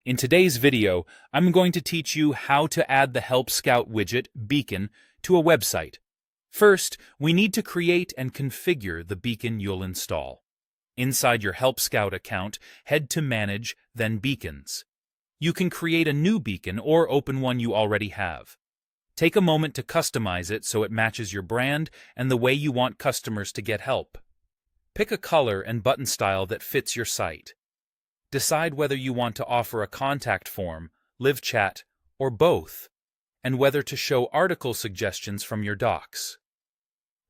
In today's video, I'm going to teach you how to add the Help Scout widget beacon to a website. First, we need to create and configure the beacon you'll install. Inside your Help Scout account, head to Manage, then Beacons. You can create a new beacon or open one you already have. Take a moment to customize it so it matches your brand and the way you want customers to get help. Pick a color and button style that fits your site. Decide whether you want to offer a contact form, live chat, or both, and whether to show article suggestions from your docs.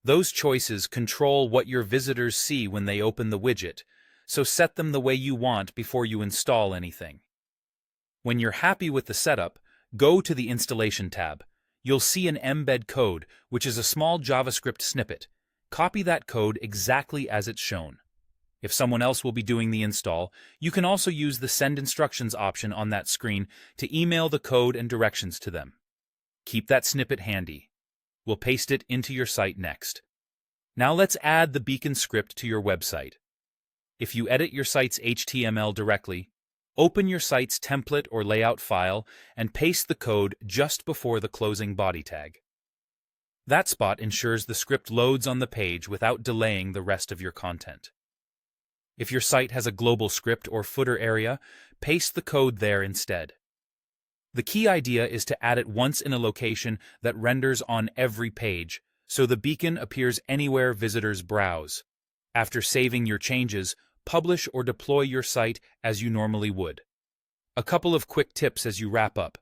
Those choices control what your visitors see when they open the widget, so set them the way you want before you install anything. When you're happy with the setup, go to the Installation tab. You'll see an embed code, which is a small JavaScript snippet. Copy that code exactly as it's shown. If someone else will be doing the install, you can also use the Send Instructions option on that screen to email the code and directions to them. Keep that snippet handy. We'll paste it into your site next. Now let's add the beacon script to your website. If you edit your site's HTML directly, open your site's template or layout file and paste the code just before the closing body tag. That spot ensures the script loads on the page without delaying the rest of your content. If your site has a global script or footer area, paste the code there instead. The key idea is to add it once in a location that renders on every page, so the beacon appears anywhere visitors browse. After saving your changes, publish or deploy your site as you normally would. A couple of quick tips as you wrap up.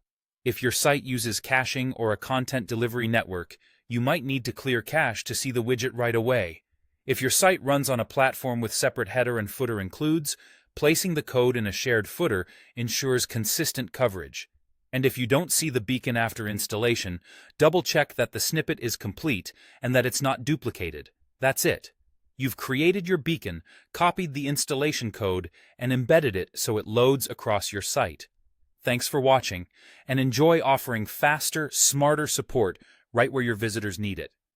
If your site uses caching or a content delivery network, you might need to clear cache to see the widget right away. If your site runs on a platform with separate header and footer includes, placing the code in a shared footer ensures consistent coverage. And if you don't see the beacon after installation, double-check that the snippet is complete and that it's not duplicated. That's it. You've created your beacon, copied the installation code, and embedded it so it loads across your site. Thanks for watching, and enjoy offering faster, smarter support right where your visitors need it.